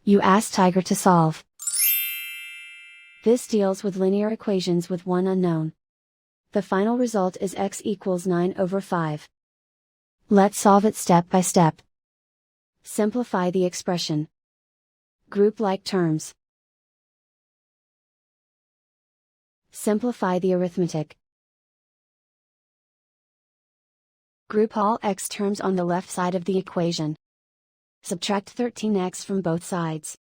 You ask Tiger to solve. This deals with linear equations with one unknown. The final result is x equals 9/5. Let's solve it step by step. Simplify the expression. Group like terms. Simplify the arithmetic. Group all x terms on the left side of the equation. Subtract 13x from both sides.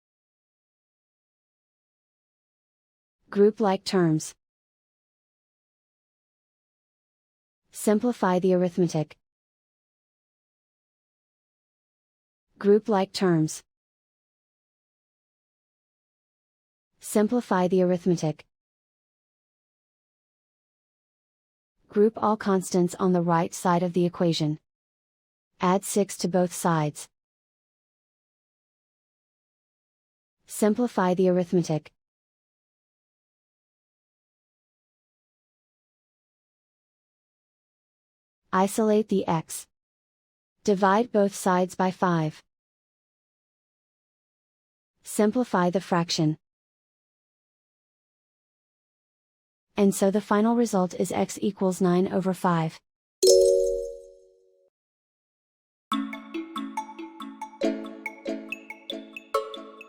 Group like terms. Simplify the arithmetic. Group like terms. Simplify the arithmetic. Group all constants on the right side of the equation. Add 6 to both sides. Simplify the arithmetic. Isolate the x. Divide both sides by 5. Simplify the fraction. And so the final result is x equals 9/5.